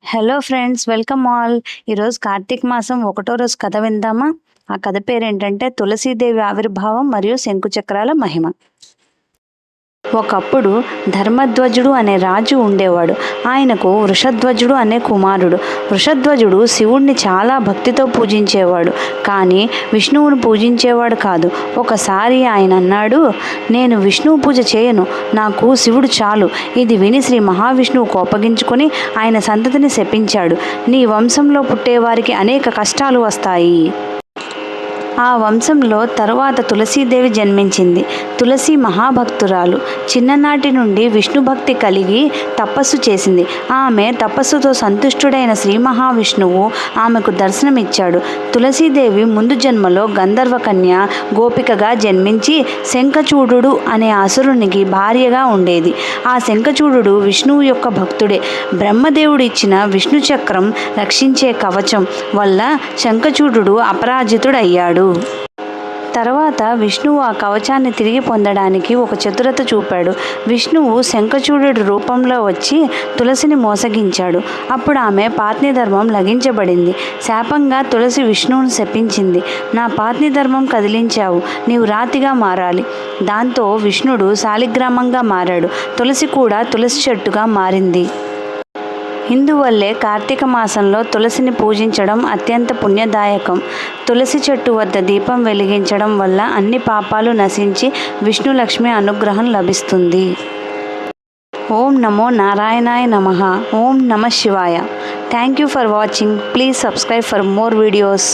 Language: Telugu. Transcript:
Hello friends, welcome all. ఈరోజు కార్తీక మాసం 1వ రోజు కథ విందామా? ఆ కథ పేరేంటంటే తులసీదేవి ఆవిర్భావం మరియు శంకుచక్రాల మహిమ. ఒకప్పుడు ధర్మధ్వజుడు అనే రాజు ఉండేవాడు. ఆయనకు వృషధ్వజుడు అనే కుమారుడు. వృషధ్వజుడు శివుణ్ణి చాలా భక్తితో పూజించేవాడు, కానీ విష్ణువును పూజించేవాడు కాదు. ఒకసారి ఆయన అన్నాడు, నేను విష్ణువు పూజ చేయను, నాకు శివుడు చాలు. ఇది విని శ్రీ మహావిష్ణువు కోపగించుకొని ఆయన సంతతిని శపించాడు. నీ వంశంలో పుట్టేవారికి అనేక కష్టాలు వస్తాయి. ఆ వంశంలో తరువాత తులసీదేవి జన్మించింది. తులసి మహాభక్తురాలు. చిన్ననాటి నుండి విష్ణు భక్తి కలిగి తపస్సు చేసింది. ఆమె తపస్సుతో సంతుష్టుడైన శ్రీ మహావిష్ణువు ఆమెకు దర్శనమిచ్చాడు. తులసీదేవి ముందు జన్మలో గంధర్వకన్య గోపికగా జన్మించి శంఖచూడు అనే అసురునికి భార్యగా ఉండేది. ఆ శంఖచూడు విష్ణువు యొక్క భక్తుడే. బ్రహ్మదేవుడు ఇచ్చిన విష్ణు చక్రం రక్షించే కవచం వల్ల శంఖచూడు అపరాజితుడయ్యాడు. తర్వాత విష్ణువు ఆ కవచాన్ని తిరిగి పొందడానికి ఒక చతురత చూపాడు. విష్ణువు శంఖచూడు రూపంలో వచ్చి తులసిని మోసగించాడు. అప్పుడు ఆమె పాత్ని ధర్మం లగించబడింది. శాపంగా తులసి విష్ణువును శపించింది, నా పాత్ని ధర్మం కదిలించావు, నీవు రాతిగా మారాలి. దాంతో విష్ణుడు శాలిగ్రామంగా మారాడు. తులసి కూడా తులసి చెట్టుగా మారింది. ఇందువల్లే కార్తీక మాసంలో తులసిని పూజించడం అత్యంత పుణ్యదాయకం. తులసి చెట్టు వద్ద దీపం వెలిగించడం వల్ల అన్ని పాపాలు నశించి విష్ణులక్ష్మి అనుగ్రహం లభిస్తుంది. ఓం నమో నారాయణాయ నమః. ఓం నమః శివాయ. Thank you for watching. Please subscribe for more videos.